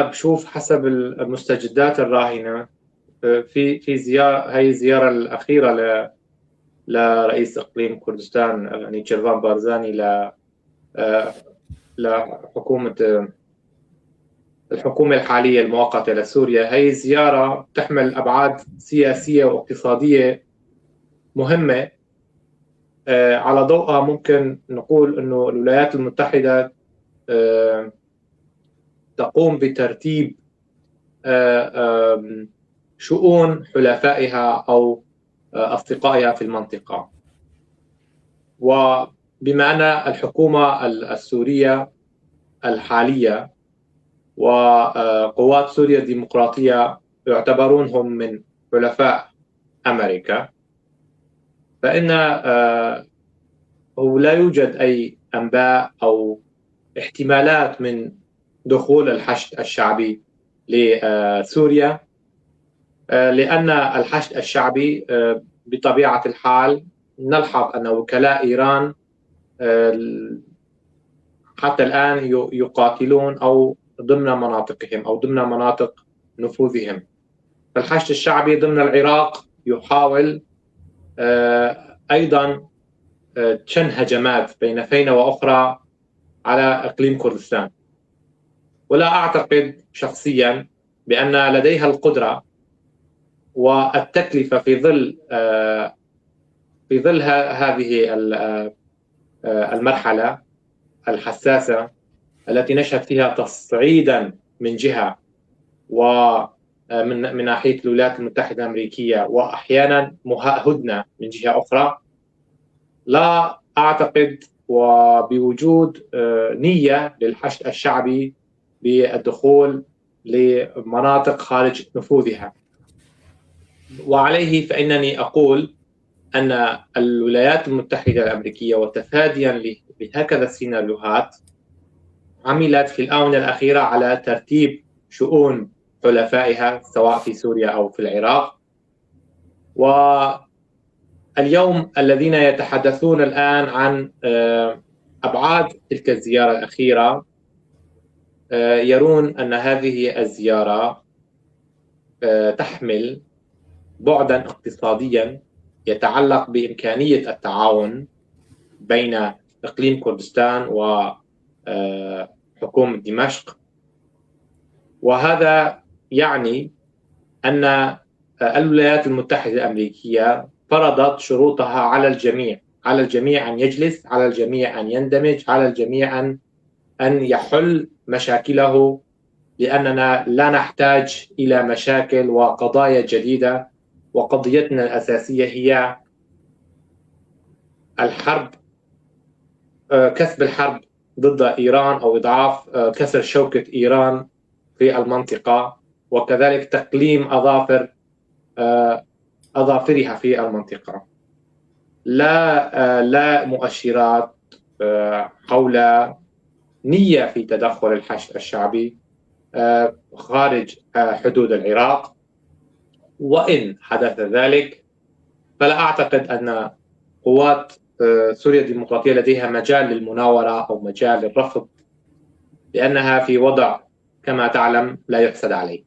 أنا بشوف حسب المستجدات الراهنة في زيارة، هي الزيارة الأخيرة لرئيس إقليم كردستان يعني شيرفان بارزاني لحكومة الحكومة الحالية المؤقتة لسوريا. هي زيارة تحمل أبعاد سياسية واقتصادية مهمة. على ضوءها ممكن نقول أنه الولايات المتحدة تقوم بترتيب شؤون حلفائها أو أصدقائها في المنطقة. وبما أن الحكومة السورية الحالية وقوات سوريا الديمقراطية يعتبرونهم من حلفاء أمريكا، فإن هو لا يوجد أي أنباء أو احتمالات من دخول الحشد الشعبي لسوريا، لأن الحشد الشعبي بطبيعة الحال نلحظ أن وكلاء إيران حتى الآن يقاتلون أو ضمن مناطقهم أو ضمن مناطق نفوذهم. فالحشد الشعبي ضمن العراق يحاول أيضا شن هجمات بين فينة وأخرى على إقليم كردستان، ولا أعتقد شخصيا بأن لديها القدرة والتكلفة في ظل هذه المرحلة الحساسة التي نشهد فيها تصعيدا من جهة ومن ناحية الولايات المتحدة الأمريكية وأحيانا هدنة من جهة أخرى. لا أعتقد وبوجود نية للحشد الشعبي بالدخول لمناطق خارج نفوذها. وعليه فإنني أقول أن الولايات المتحدة الأمريكية وتفاديا لهكذا السيناريوهات عملت في الآونة الأخيرة على ترتيب شؤون حلفائها سواء في سوريا أو في العراق. واليوم الذين يتحدثون الآن عن أبعاد تلك الزيارة الأخيرة يرون أن هذه الزيارة تحمل بعدا اقتصاديا يتعلق بإمكانية التعاون بين إقليم كردستان وحكومة دمشق. وهذا يعني أن الولايات المتحدة الأمريكية فرضت شروطها على الجميع، على الجميع أن يجلس، على الجميع أن يندمج، على الجميع أن يحل مشاكله، لأننا لا نحتاج إلى مشاكل وقضايا جديدة. وقضيتنا الأساسية هي الحرب، كسب الحرب ضد إيران أو إضعاف كسر شوكة إيران في المنطقة، وكذلك تقليم أظافرها في المنطقة. لا مؤشرات حول نية في تدخل الحشد الشعبي خارج حدود العراق، وإن حدث ذلك فلا أعتقد أن قوات سوريا الديمقراطية لديها مجال للمناورة أو مجال للرفض، لأنها في وضع كما تعلم لا يحسد عليه.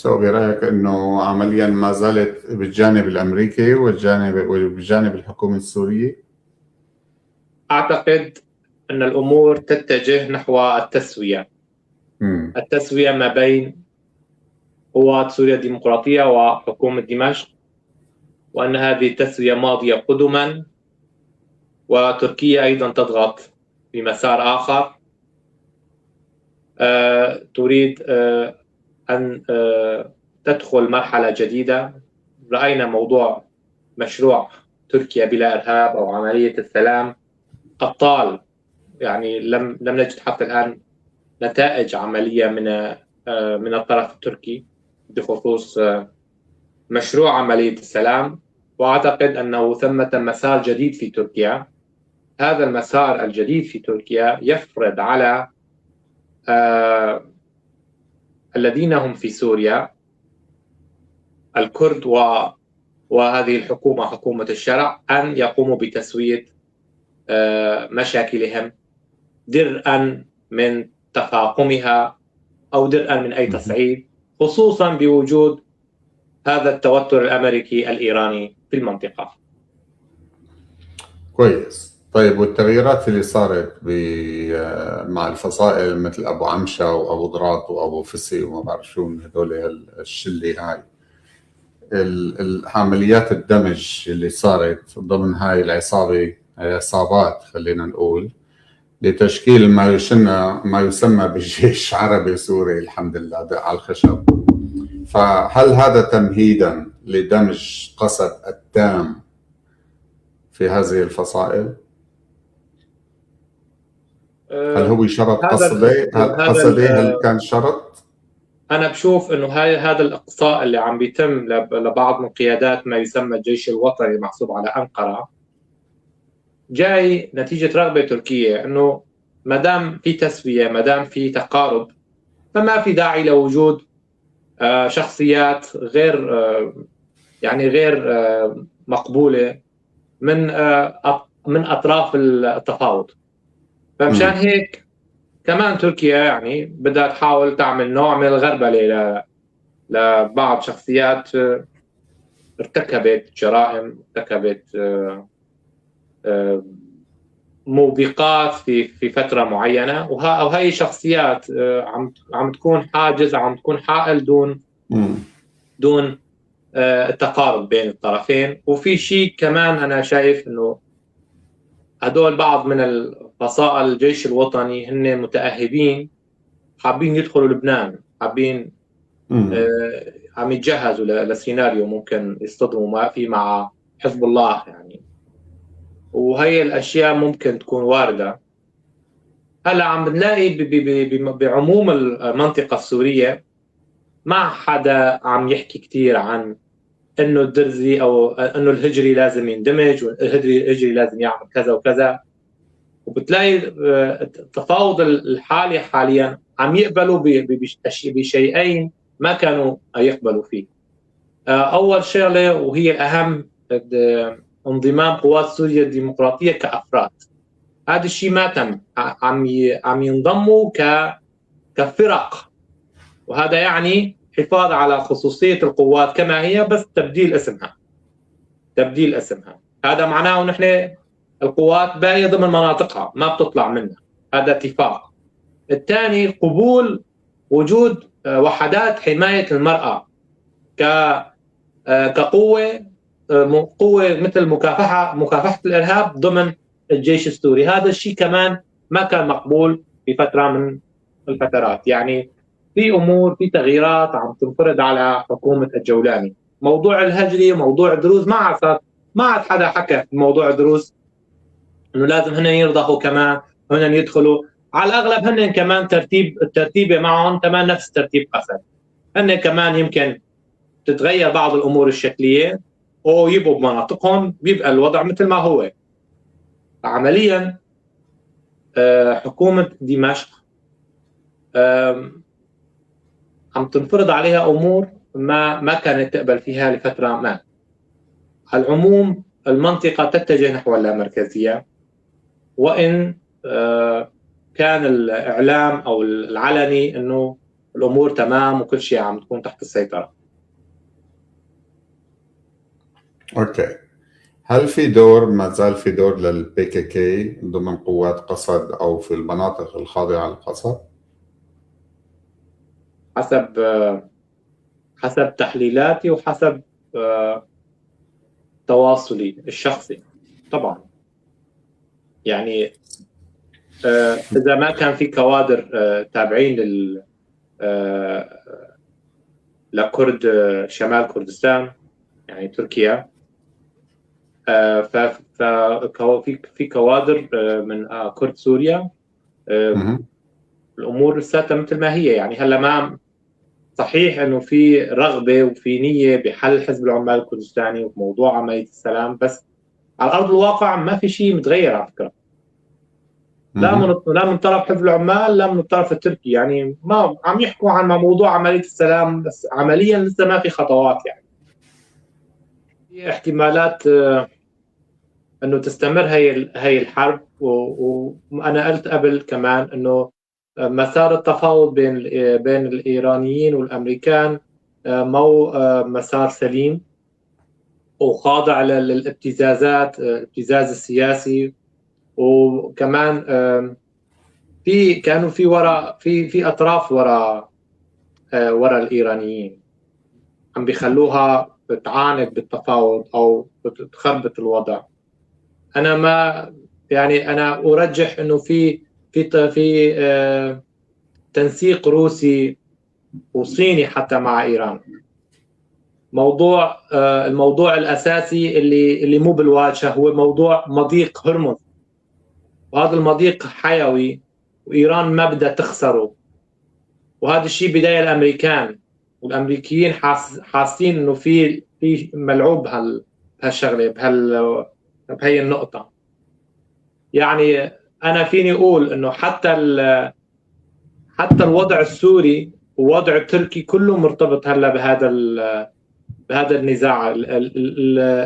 برأيك أنه عمليا ما زالت بالجانب الأمريكي وبالجانب الحكومة السورية؟ أعتقد أن الأمور تتجه نحو التسوية. التسوية ما بين قوات سوريا الديمقراطية وحكومة دمشق، وأن هذه التسوية ماضية قدما، وتركيا أيضا تضغط بمسار آخر. تريد أن تدخل مرحلة جديدة. رأينا موضوع مشروع تركيا بلا إرهاب أو عملية السلام الطال، يعني لم نجد حتى الآن نتائج عملية من الطرف التركي بخصوص مشروع عملية السلام. وأعتقد أنه ثمة مسار جديد في تركيا. هذا المسار الجديد في تركيا يفرض على الذين هم في سوريا الكرد وهذه الحكومة حكومة الشرع أن يقوموا بتسوية مشاكلهم درءا من تفاقمها أو درءا من أي تصعيد، خصوصا بوجود هذا التوتر الأمريكي الإيراني في المنطقة. كويس. طيب، والتغييرات اللي صارت مع الفصائل مثل أبو عمشة وأبو ضراط وأبو فسي وما بعرف شو من هذول الشلة هاي، عمليات الدمج اللي صارت ضمن هاي عصابات خلينا نقول لتشكيل ما يسمى بالجيش عربي سوري، الحمد لله على الخشب. فهل هذا تمهيدا لدمج قسد التام في هذه الفصائل؟ هل هو شرط قسدي؟ هل كان شرط؟ أنا بشوف إنه هذا الإقصاء اللي عم بيتم لبعض من قيادات ما يسمى الجيش الوطني المحسوب على أنقرة جاي نتيجة رغبة تركيا، إنه ما دام في تسوية، ما دام في تقارب، فما في داعي لوجود شخصيات غير مقبولة من أطراف التفاوض. فمشان هيك كمان تركيا يعني بدها تحاول تعمل نوع من الغربلة لبعض شخصيات ارتكبت جرائم، ارتكبت موبقات في فترة معينة، وهي شخصيات عم تكون حاجز، عم تكون حائل دون التقارب بين الطرفين. وفي شيء كمان أنا شايف إنه هدول بعض من الفصائل الجيش الوطني هن متأهبين، حابين يدخلوا لبنان، حابين عم يتجهزوا لسيناريو ممكن يصطدموا مع حزب الله يعني، وهي الأشياء ممكن تكون واردة. هلا عم نلاقي بعموم المنطقة السورية ما حدا عم يحكي كتير عن إنه الدرزي أو إنه الهجري لازم يندمج، والهجري لازم يعمل كذا وكذا. وبتلاقي التفاوض الحالي حاليا عم يقبلوا بشيئين ما كانوا يقبلوا فيه. أول شغلة وهي الأهم، انضمام قوات سوريا الديمقراطية كأفراد. هذا الشيء ما تم، عم ينضموا كفرق، وهذا يعني حفاظ على خصوصية القوات كما هي، بس تبديل اسمها. هذا معناه نحن القوات باقية ضمن مناطقها ما بتطلع منها، هذا اتفاق. الثاني قبول وجود وحدات حماية المرأة كقوة مثل مكافحة الإرهاب ضمن الجيش السوري. هذا الشيء كمان ما كان مقبول في فترة من الفترات. يعني في تغييرات عم تنفرض على حكومة الجولاني. موضوع الهجري، موضوع الدروز، ما عاد حدا حكى في موضوع الدروز انه لازم هن يرضخوا كمان، هن يدخلوا. على الاغلب هن كمان الترتيبه معهم كمان نفس ترتيب قسد. هن كمان يمكن تتغير بعض الامور الشكليه او يبقوا بمناطقهم، بيبقى الوضع مثل ما هو. عمليا حكومه دمشق عم تنفرض عليها امور ما كانت تقبل فيها لفتره ما. على العموم المنطقه تتجه نحو اللامركزيه، وان كان الاعلام او العلني انه الامور تمام وكل شيء عم تكون تحت السيطره. اوكي. هل ما زال في دور للبي كي كي ضمن قوات قسد او في المناطق الخاضعه للقسد؟ حسب تحليلاتي وحسب تواصلي الشخصي طبعا. يعني اذا ما كان في كوادر تابعين لكرد شمال كردستان يعني تركيا، في كوادر من كرد سوريا، الامور لساتها مثل ما هي. يعني هلا ما صحيح انه في رغبه وفي نيه بحل حزب العمال الكردستاني وموضوع عمليه السلام، بس على ارض الواقع ما في شيء متغير على فكره، لا من طرف حزب العمال لا من الطرف التركي. يعني ما عم يحكوا عن موضوع عمليه السلام، بس عمليا لسه ما في خطوات. يعني في احتمالات انه تستمر هي الحرب وأنا قلت قبل كمان أنه مسار التفاوض بين الإيرانيين والأمريكان مو مسار سليم وخاضع للابتزازات، الابتزاز السياسي. وكمان كانوا في وراء في أطراف وراء الإيرانيين عم بيخلوها تعاند بالتفاوض أو تخربط الوضع. أنا أرجح إنه في تنسيق روسي وصيني حتى مع إيران. الموضوع الأساسي اللي مو بالواجهة هو موضوع مضيق هرمز، وهذا المضيق حيوي وإيران ما بدها تخسره. وهذا الشيء بداية الأمريكان والأمريكيين حاسين إنه في ملعوب بهالشغلة بهي النقطة. يعني أنا فيني أقول إنه حتى الوضع السوري ووضع التركي كله مرتبط هلا بهذا النزاع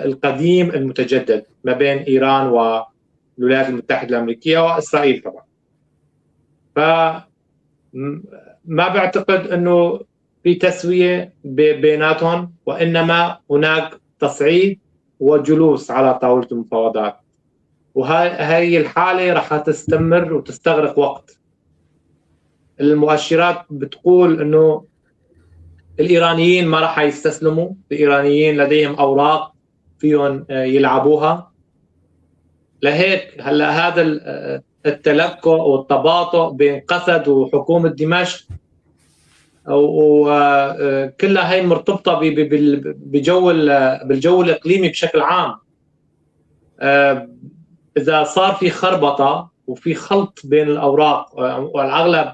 القديم المتجدد ما بين إيران والولايات المتحدة الأمريكية وإسرائيل طبعا. فما بعتقد أنه في تسوية بيناتهم، وإنما هناك تصعيد وجلوس على طاولة المفاوضات، وهي الحالة رح تستمر وتستغرق وقت. المؤشرات بتقول أنه الإيرانيين ما راح يستسلموا، الإيرانيين لديهم أوراق فيهم يلعبوها. لهيك هلا هذا التلكؤ والتباطؤ بين قسد وحكومة دمشق وكلها هي مرتبطة بالجو الإقليمي بشكل عام. إذا صار في خربطة وفي خلط بين الأوراق، والأغلب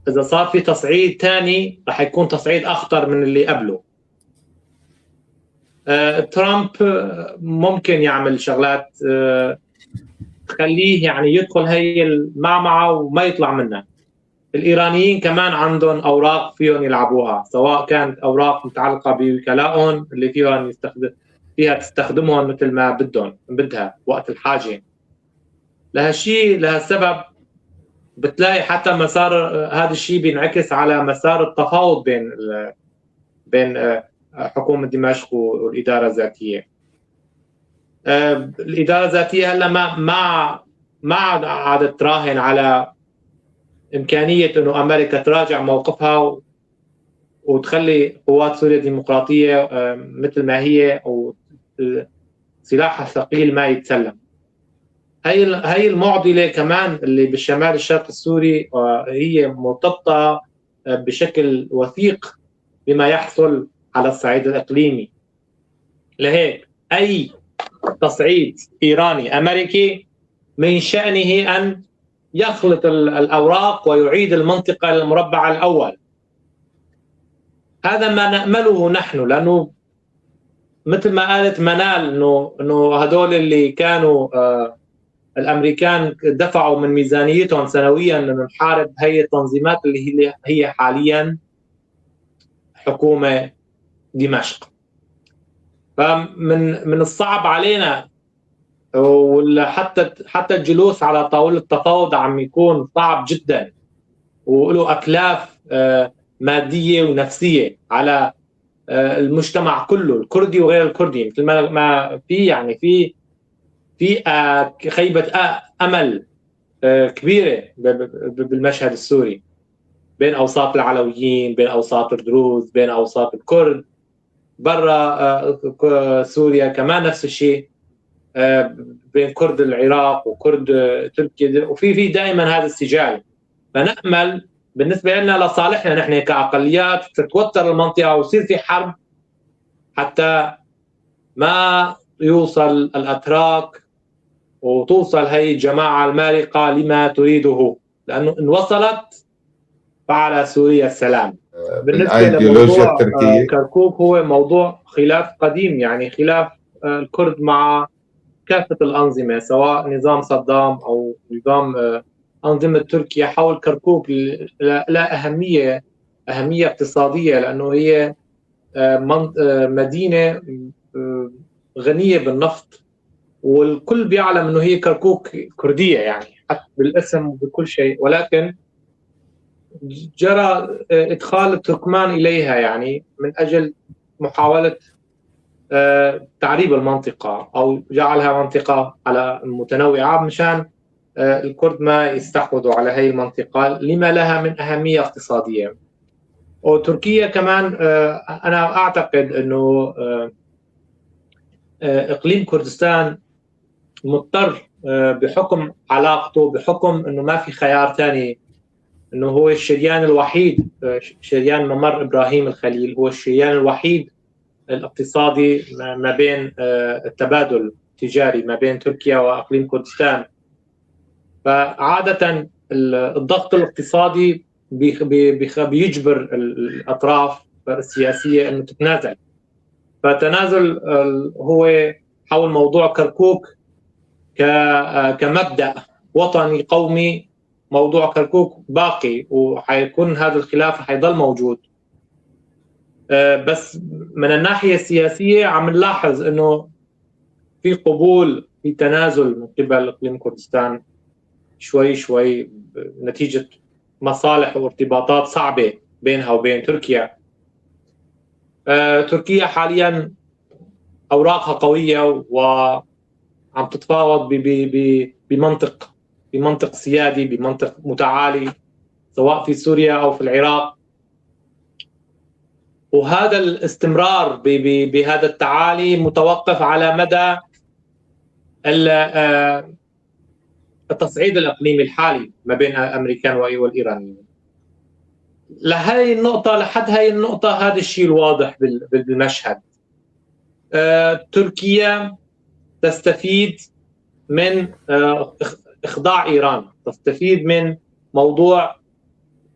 إذا صار في تصعيد تاني رح يكون تصعيد أخطر من اللي قبله. ترامب ممكن يعمل شغلات تخليه يعني يدخل هي المعمعة وما يطلع منها. الإيرانيين كمان عندهم أوراق فيهم يلعبوها، سواء كانت أوراق متعلقة بوكلائهم اللي فيها تستخدمهم مثل ما بدها وقت الحاجة. لهالسبب بتلاقي حتى مسار هذا الشيء بينعكس على مسار التفاوض بين حكومة دمشق والإدارة الذاتية. الإدارة الذاتية هلا ما عادت تراهن على إمكانية إنه أمريكا تراجع موقفها وتخلي قوات سوريا الديمقراطية مثل ما هي، وسلاحها الثقيل ما يتسلم. هي المعضلة كمان اللي بالشمال الشرق السوري هي مرتبطة بشكل وثيق بما يحصل على الصعيد الإقليمي. لهيك أي تصعيد إيراني أمريكي من شأنه أن يخلط الأوراق ويعيد المنطقة للمربع الأول. هذا ما نأمله نحن، لأنه مثل ما قالت منال إنه هدول اللي كانوا الأمريكان دفعوا من ميزانيتهم سنويا لنحارب هي التنظيمات اللي هي حاليا حكومة دمشق. فمن الصعب علينا، حتى الجلوس على طاولة التفاوض عم يكون صعب جدا، وله أكلاف مادية ونفسية على المجتمع كله، الكردي وغير الكردي. مثل ما في خيبة أمل كبيرة بالمشهد السوري بين أوساط العلويين، بين أوساط الدروز، بين أوساط الكرد. برا سوريا كمان نفس الشيء، بين كرد العراق وكرد تركيا، وفي دائما هذا السجال. فنأمل بالنسبة لنا لصالحنا نحن كأقليات تتوتر المنطقة ويصير في حرب حتى ما يوصل الأتراك وتوصل هي الجماعة المارقة لما تريده، لأنه إن وصلت فعلى سوريا السلام. بالنسبة لموضوع كركوك هو موضوع خلاف قديم، يعني خلاف الكرد مع كافة الأنظمة، سواء نظام صدام أو نظام أنظمة تركيا حول كركوك. لا أهمية اقتصادية، لأنه هي مدينة غنية بالنفط والكل بيعلم انه هي كركوك كرديه يعني حتى بالاسم وبكل شيء، ولكن جرى ادخال التركمان اليها يعني من اجل محاوله تعريب المنطقه او جعلها منطقه على متنوعه مشان الكرد ما يستحوذوا على هذه المنطقه لما لها من اهميه اقتصاديه. وتركيا كمان انا اعتقد انه اقليم كردستان مضطر بحكم علاقته، بحكم انه ما في خيار ثاني، انه هو الشريان الوحيد، شريان ممر ابراهيم الخليل هو الشريان الوحيد الاقتصادي ما بين التبادل التجاري ما بين تركيا واقليم كردستان. فعاده الضغط الاقتصادي بيجبر الاطراف السياسيه انه تتنازل. فتنازل هو حول موضوع كركوك كمبدأ وطني قومي، موضوع كركوك باقي وحيكون هذا الخلاف حيضل موجود. بس من الناحية السياسية عم نلاحظ انه في قبول، في تنازل من قبل اقليم كردستان شوي شوي نتيجة مصالح وارتباطات صعبة بينها وبين تركيا. تركيا حاليا اوراقها قوية وعم تتفاوض بمنطق سيادي، بمنطق متعالي سواء في سوريا او في العراق. وهذا الاستمرار بهذا التعالي متوقف على مدى التصعيد الاقليمي الحالي ما بين الامريكان والايرانيين. لحد هاي النقطة هذا الشيء الواضح بالمشهد. تركيا تستفيد من إخضاع إيران، تستفيد من موضوع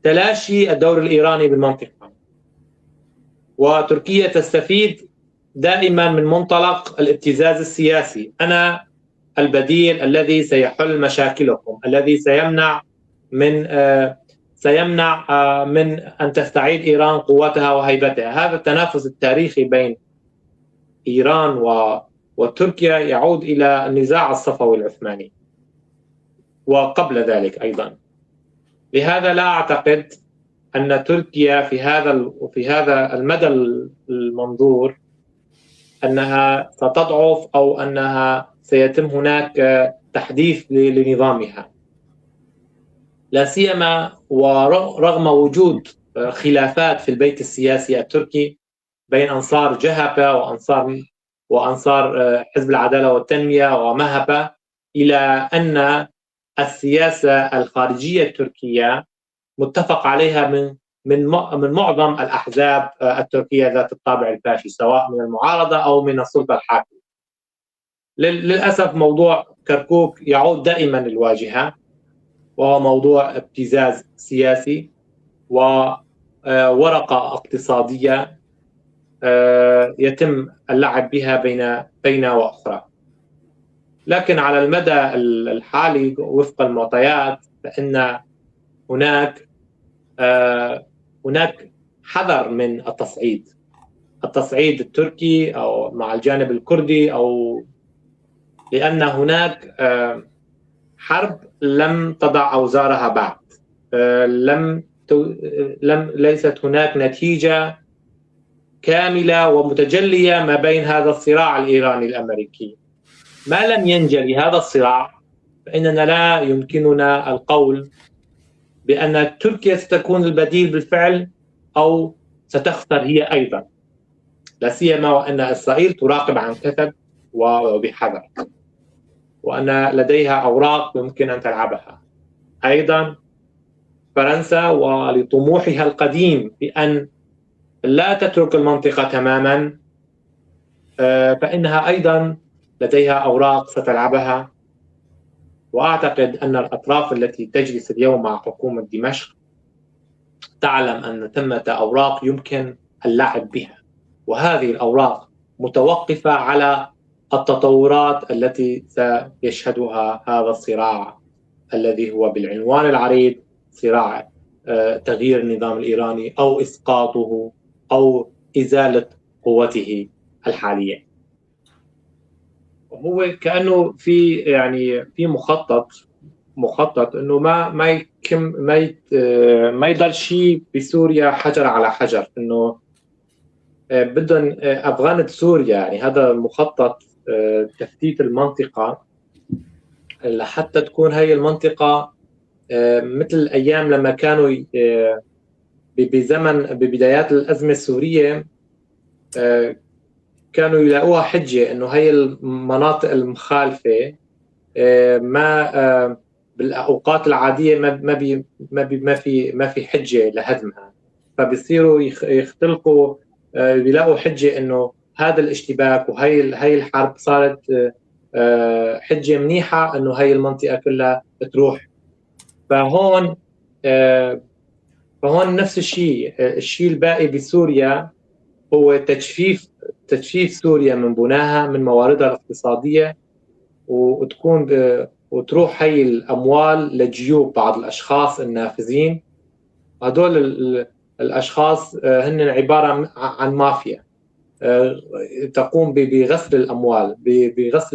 تلاشي الدور الإيراني بالمنطقة، وتركيا تستفيد دائما من منطلق الابتزاز السياسي. أنا البديل الذي سيحل مشاكلكم، الذي سيمنع من أن تستعيد إيران قوتها وهيبتها. هذا التنافس التاريخي بين إيران وتركيا يعود إلى النزاع الصفوي العثماني وقبل ذلك أيضا. لهذا لا أعتقد أن تركيا في هذا المدى المنظور أنها ستضعف أو أنها سيتم هناك تحديث لنظامها، لا سيما ورغم وجود خلافات في البيت السياسي التركي بين أنصار جهبة وأنصار حزب العدالة والتنمية ومهبة، إلى أن السياسة الخارجية التركية متفق عليها من معظم الأحزاب التركية ذات الطابع الفاشي، سواء من المعارضة أو من السلطة الحاكمة. للأسف موضوع كركوك يعود دائما للواجهة، وهو موضوع ابتزاز سياسي وورقة اقتصادية يتم اللعب بها بين وأخرى. لكن على المدى الحالي وفق المعطيات فإن هناك حذر من التصعيد التركي أو مع الجانب الكردي، أو لأن هناك حرب لم تضع أوزارها بعد، ليست هناك نتيجة كاملة ومتجلية ما بين هذا الصراع الإيراني الأمريكي. ما لم ينجلي هذا الصراع فإننا لا يمكننا القول بأن تركيا ستكون البديل بالفعل أو ستخسر هي أيضا، لا سيما وأن إسرائيل تراقب عن كثب وبحذر، وأن لديها أوراق يمكن أن تلعبها. أيضا فرنسا ولطموحها القديم بأن لا تترك المنطقة تماما، فإنها أيضا لديها أوراق ستلعبها. وأعتقد أن الأطراف التي تجلس اليوم مع حكومة دمشق تعلم أن ثمة أوراق يمكن اللعب بها، وهذه الأوراق متوقفة على التطورات التي سيشهدها هذا الصراع الذي هو بالعنوان العريض صراع تغيير النظام الإيراني أو إسقاطه أو إزالة قوته الحالية. هو كأنه في يعني في مخطط انه ما يضل شيء بسوريا حجر على حجر، انه بدهم افغان سوريا، يعني هذا مخطط تفتيت المنطقه لحتى تكون هي المنطقه مثل ايام لما كانوا بزمن ببدايات الازمه السوريه كانوا يلاقوها حجه انه هي المناطق المخالفه ما بالاوقات العاديه ما في حجه لهدمها، فبيصيروا يختلقوا بيلاقوا حجه انه هذا الاشتباك وهي الحرب صارت حجه منيحه انه هي المنطقه كلها تروح. فهون نفس الشيء الباقي بسوريا هو تجفيف سوريا من بناها من مواردها الاقتصاديه، وتروح هي الاموال لجيوب بعض الاشخاص النافذين. هدول الاشخاص هن عباره عن مافيا تقوم بغسل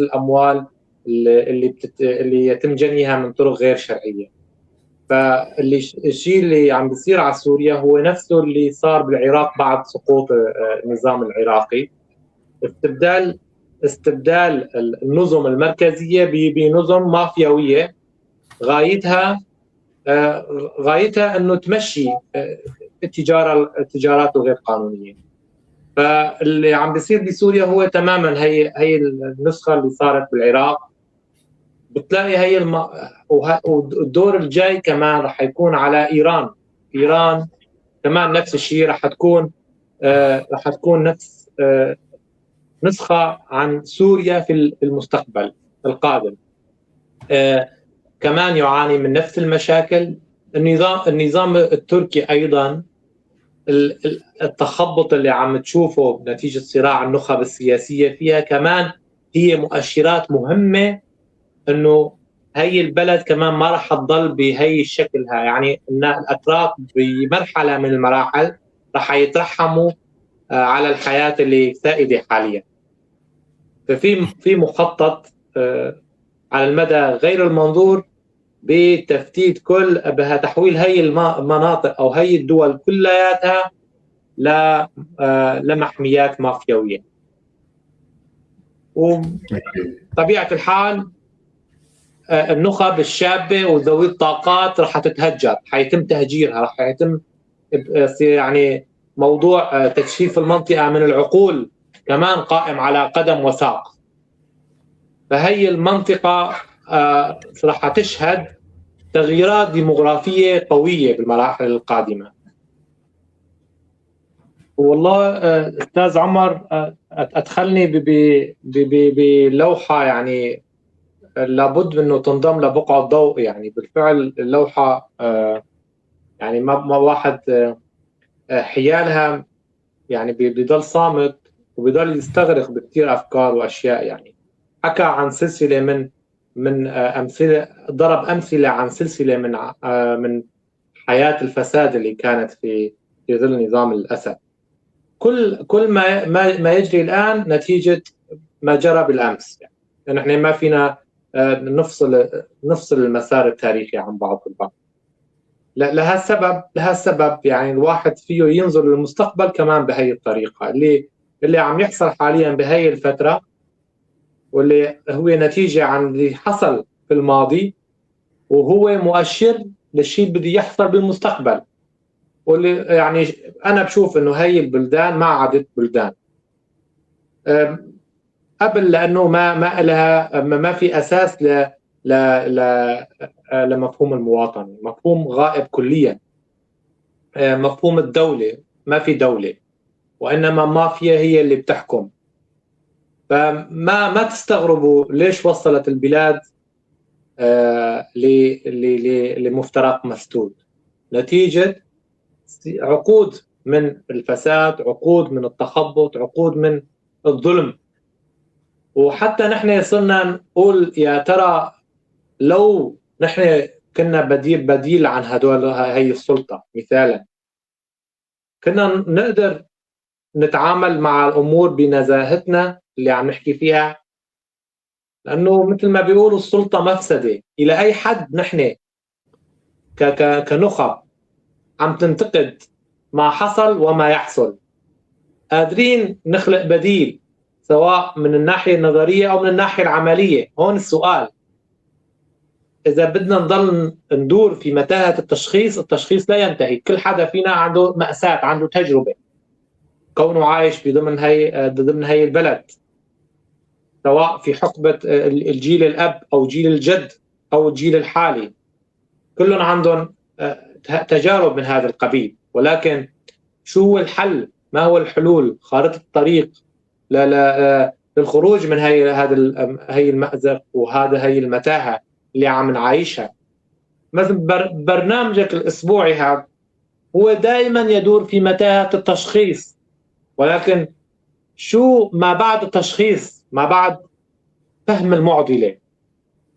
الاموال اللي يتم جنيها من طرق غير شرعيه. الشيء اللي عم بيصير على سوريا هو نفسه اللي صار بالعراق بعد سقوط النظام العراقي، استبدال النظم المركزيه بنظم مافياويه غايتها انه تمشي التجارات الغير قانونيه. فاللي عم بيصير بسوريا هو تماما هي النسخه اللي صارت بالعراق. بتلاقي والدور الجاي كمان رح يكون على ايران كمان نفس الشيء، رح تكون نفس نسخه عن سوريا في المستقبل القادم. كمان يعاني من نفس المشاكل. النظام التركي ايضا التخبط اللي عم تشوفه نتيجه صراع النخب السياسيه فيها كمان هي مؤشرات مهمه انه هي البلد كمان ما راح تضل بهي شكلها، يعني ان الاتراك بمرحله من المراحل راح يترحموا على الحياه اللي سائده حاليا. ففي مخطط على المدى غير المنظور بتفتيت تحويل هي المناطق او هي الدول كلياتها لمحميات مافيويه. وطبيعه الحال النخب الشابه وذوي الطاقات راح تتهجر، حيتم تهجيرها، راح يتم يعني موضوع تجفيف المنطقه من العقول كمان قائم على قدم وساق. فهي المنطقه راح تشهد تغييرات ديموغرافيه قويه بالمراحل القادمه. والله استاذ عمر ادخلني بلوحه يعني لابد انه تنضم لبقعه ضوء. يعني بالفعل اللوحه يعني ما واحد حيالها يعني بيضل صامت وبيضل يستغرق بكثير افكار واشياء. يعني حكى عن سلسله من امثله، ضرب امثله عن سلسله من حياه الفساد اللي كانت في ظل نظام الاسد. كل ما يجري الان نتيجه ما جرى بالامس. يعني نحن ما فينا نفصل المسار التاريخي عن بعض البعض. لهالسبب يعني الواحد فيه ينظر للمستقبل كمان بهي الطريقه اللي عم يحصل حاليا بهي الفتره، واللي هو نتيجه عن اللي حصل في الماضي، وهو مؤشر للشيء اللي بده يحصل بالمستقبل. واللي يعني انا بشوف انه هي البلدان ما عادت بلدان قبل، لانه ما في اساس لمفهوم المواطنه، مفهوم غائب كليا. مفهوم الدوله، ما في دوله وانما مافيا هي اللي بتحكم. فما تستغربوا ليش وصلت البلاد لمفترق مسدود نتيجه عقود من الفساد، عقود من التخبط، عقود من الظلم. وحتى نحن صرنا نقول يا ترى لو نحن كنا بديل عن هي السلطة مثالا، كنا نقدر نتعامل مع الأمور بنزاهتنا اللي عم نحكي فيها. لانه مثل ما بيقولوا السلطه مفسده. الى اي حد نحن كنخب عم تنتقد ما حصل وما يحصل؟ قادرين نخلق بديل سواء من الناحيه النظريه او من الناحيه العمليه؟ هون السؤال. إذا بدنا نضل ندور في متاهة التشخيص لا ينتهي. كل حدا فينا عنده مأساة، عنده تجربة، كونه عايش ضمن هي البلد، سواء في حقبة الجيل الأب أو جيل الجد أو الجيل الحالي، كلهم عندهم تجارب من هذا القبيل. ولكن شو هو الحل؟ ما هو الحلول؟ خارطة الطريق للخروج من هي المأزق هي المتاهة اللي عم نعيشها. مثلا برنامجك الأسبوعي هذا هو دائما يدور في متاهة التشخيص، ولكن شو ما بعد التشخيص، ما بعد فهم المعضلة؟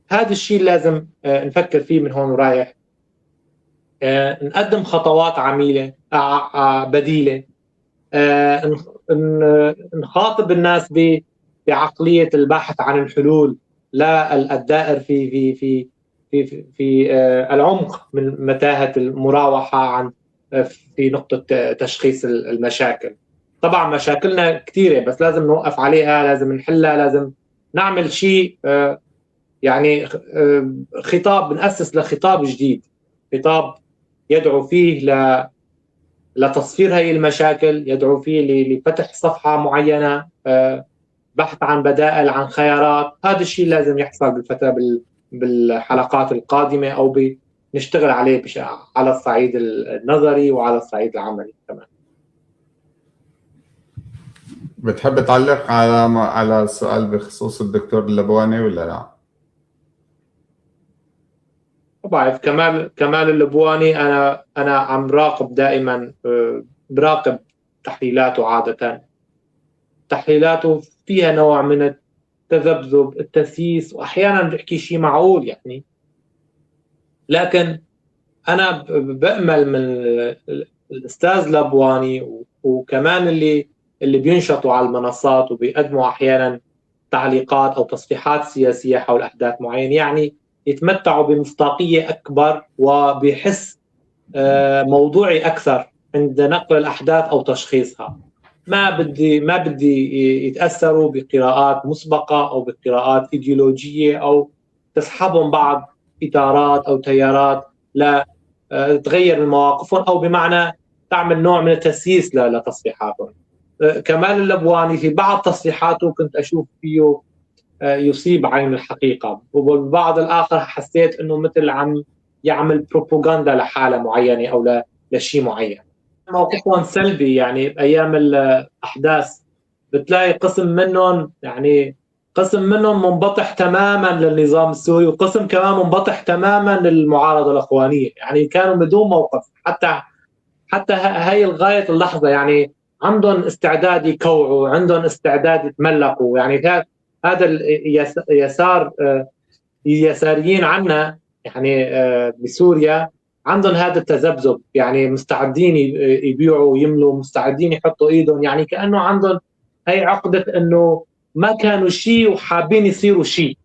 هذا الشيء لازم نفكر فيه من هون ورايح. نقدم خطوات عميلة بديلة، نخاطب الناس بعقلية البحث عن الحلول، لا الدائر في العمق من متاهة المراوحة عن في نقطة تشخيص المشاكل. طبعا مشاكلنا كثيرة، بس لازم نوقف عليها، لازم نحلها، لازم نعمل شيء يعني خطاب، بنأسس لخطاب جديد، خطاب يدعو فيه لتصفير هي المشاكل، يدعو فيه لفتح صفحة معينة، بحث عن بدائل، عن خيارات. هذا الشيء لازم يحصل بالحلقات القادمة، أو نشتغل عليه على الصعيد النظري وعلى الصعيد العملي كمان. بتحب تعلق على السؤال بخصوص الدكتور اللبواني ولا لا؟ بعرف كمال اللبواني، أنا عم راقب دائما، براقب تحليلاته. عادة تحليلاته فيها نوع من التذبذب، التسييس، وأحيانا بيحكي شيء معقول يعني. لكن أنا بأمل من الأستاذ لبواني وكمان اللي بينشطوا على المنصات وبيقدموا أحيانا تعليقات أو تصريحات سياسية حول أحداث معينة، يعني يتمتعوا بمصداقية أكبر وبحس موضوعي أكثر عند نقل الأحداث أو تشخيصها. ما بدي يتأثروا بقراءات مسبقة أو بقراءات إيديولوجية أو تسحبهم بعض إطارات أو تيارات لا تغير من مواقفهم، أو بمعنى تعمل نوع من التسييس لتصريحاتهم. كمال اللبواني في بعض تصريحاته كنت أشوف فيه يصيب عين الحقيقة، وبالبعض الآخر حسيت أنه مثل عم يعمل بروباغندا لحالة معينة أو لشيء معين. موقفهم سلبي يعني بأيام الأحداث، بتلاقي قسم منهم منبطح تماما للنظام السوري، وقسم كمان منبطح تماما للمعارضة الأخوانية. يعني كانوا بدون موقف، حتى هاي الغاية اللحظة. يعني عندهم استعداد يكوعوا، عندهم استعداد يتملقوا. يعني هذا اليسار، اليساريين عنا يعني بسوريا عندهم هذا التذبذب، يعني مستعدين يبيعوا ويملوا، مستعدين يحطوا ايدهم، يعني كأنه عندهم هي عقدة انه ما كانوا شيء وحابين يصيروا شيء.